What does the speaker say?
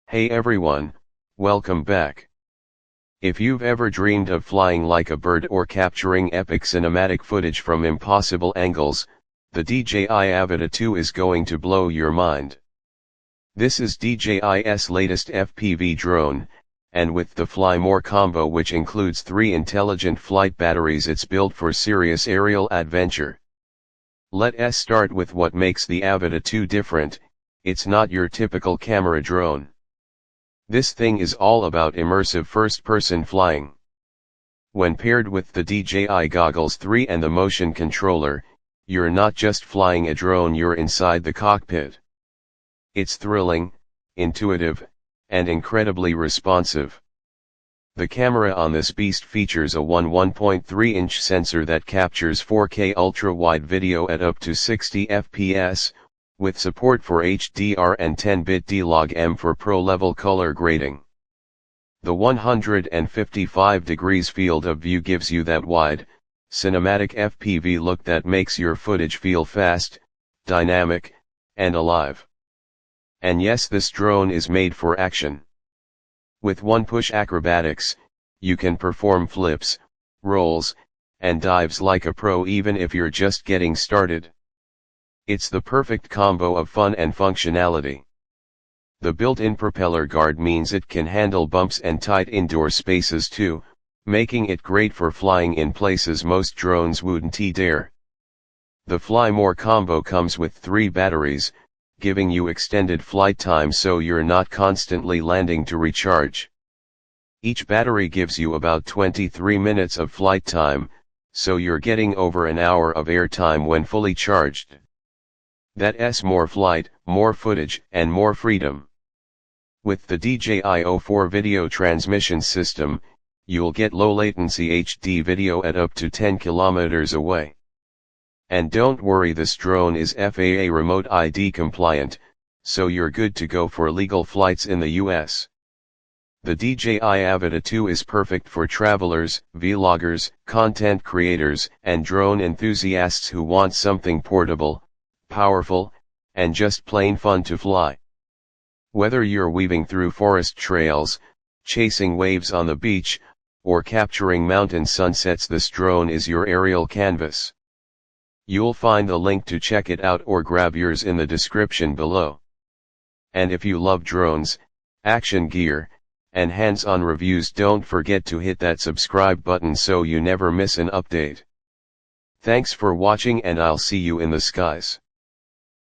Hey everyone, welcome back. If you've ever dreamed of flying like a bird or capturing epic cinematic footage from impossible angles, the DJI Avata 2 is going to blow your mind. This is DJI's latest FPV drone, and with the Fly More combo, which includes 3 intelligent flight batteries, it's built for serious aerial adventure. Let's start with what makes the Avata 2 different. It's not your typical camera drone. This thing is all about immersive first-person flying. When paired with the DJI Goggles 3 and the motion controller, you're not just flying a drone, you're inside the cockpit. It's thrilling, intuitive, and incredibly responsive. The camera on this beast features a 1.3-inch sensor that captures 4K ultra-wide video at up to 60 FPS, with support for HDR and 10-bit D-Log-M for pro-level color grading. The 155 degrees field of view gives you that wide, cinematic FPV look that makes your footage feel fast, dynamic, and alive. And yes, this drone is made for action. With one-push acrobatics, you can perform flips, rolls, and dives like a pro even if you're just getting started. It's the perfect combo of fun and functionality. The built-in propeller guard means it can handle bumps and tight indoor spaces too, making it great for flying in places most drones wouldn't dare. The Fly More combo comes with 3 batteries, giving you extended flight time so you're not constantly landing to recharge. Each battery gives you about 23 minutes of flight time, so you're getting over an hour of airtime when fully charged. That's more flight, more footage, and more freedom. With the DJI O4 Video Transmission system, you'll get low-latency HD video at up to 10 kilometers away. And don't worry, this drone is FAA Remote ID Compliant, so you're good to go for legal flights in the US. The DJI Avata 2 is perfect for travelers, vloggers, content creators, and drone enthusiasts who want something portable, powerful, and just plain fun to fly. Whether you're weaving through forest trails, chasing waves on the beach, or capturing mountain sunsets, this drone is your aerial canvas. You'll find the link to check it out or grab yours in the description below. And if you love drones, action gear, and hands-on reviews, don't forget to hit that subscribe button so you never miss an update. Thanks for watching, and I'll see you in the skies.